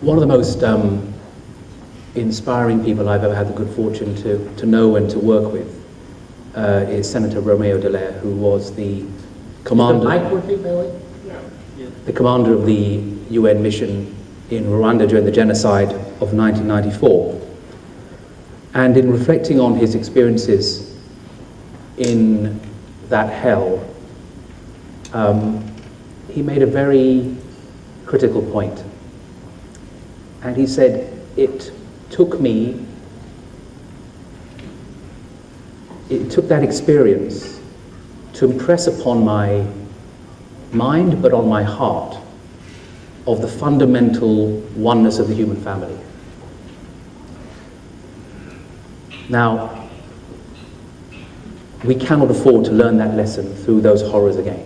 One of the most inspiring people I've ever had the good fortune to know and to work with is Senator Romeo Dallaire, who was the commander, the commander of the UN mission in Rwanda during the genocide of 1994. And in reflecting on his experiences in that hell, he made a very critical point. And he said, it took that experience to impress upon my mind, but on my heart, of the fundamental oneness of the human family. Now, we cannot afford to learn that lesson through those horrors again.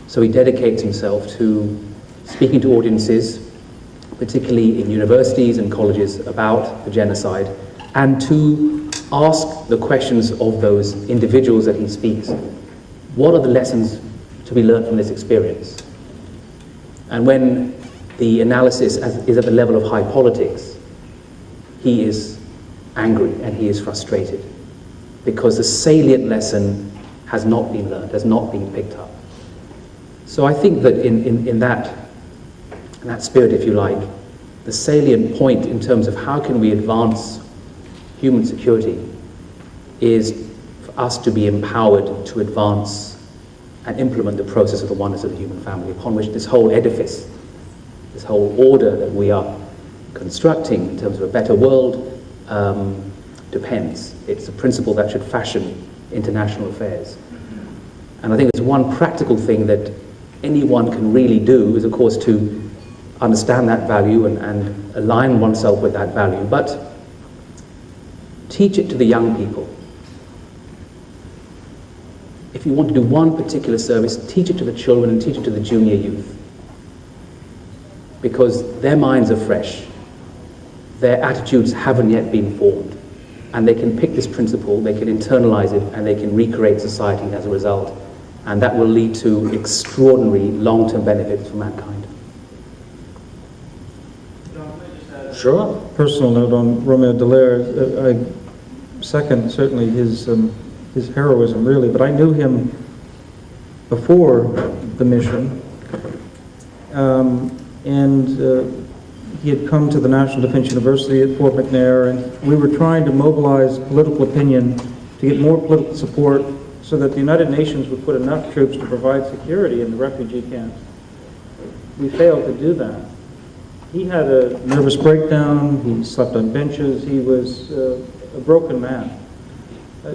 So he dedicates himself to speaking to audiences, particularly in universities and colleges, about the genocide, and to ask the questions of those individuals that he speaks. What are the lessons to be learned from this experience? And when the analysis is at the level of high politics, he is angry and he is frustrated because the salient lesson has not been learned, has not been picked up. So I think that in that spirit, if you like, the salient point in terms of how can we advance human security is for us to be empowered to advance and implement the process of the oneness of the human family, upon which this whole edifice, this whole order that we are constructing in terms of a better world depends. It's a principle that should fashion international affairs. And I think there's one practical thing that anyone can really do is, of course, to understand that value and align oneself with that value, but teach it to the young people. If you want to do one particular service, teach it to the children and teach it to the junior youth, because their minds are fresh, their attitudes haven't yet been formed, and they can pick this principle, they can internalize it, and they can recreate society as a result, and that will lead to extraordinary long-term benefits for mankind. Sure. Personal note on Romeo Dallaire, I second certainly his heroism, really, but I knew him before the mission, and he had come to the National Defense University at Fort McNair, and we were trying to mobilize political opinion to get more political support so that the United Nations would put enough troops to provide security in the refugee camps. We failed to do that. He had a nervous breakdown, he slept on benches, he was a broken man.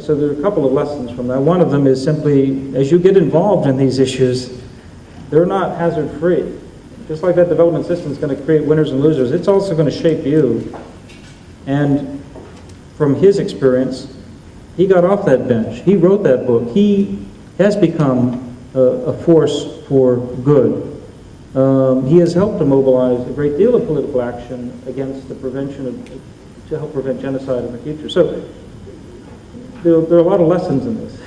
So there are a couple of lessons from that. One of them is simply, as you get involved in these issues, they're not hazard-free. Just like that development system is going to create winners and losers, it's also going to shape you. And from his experience, he got off that bench. He wrote that book. He has become a force for good. He has helped to mobilize a great deal of political action against the prevention of, to help prevent genocide in the future. So there are a lot of lessons in this.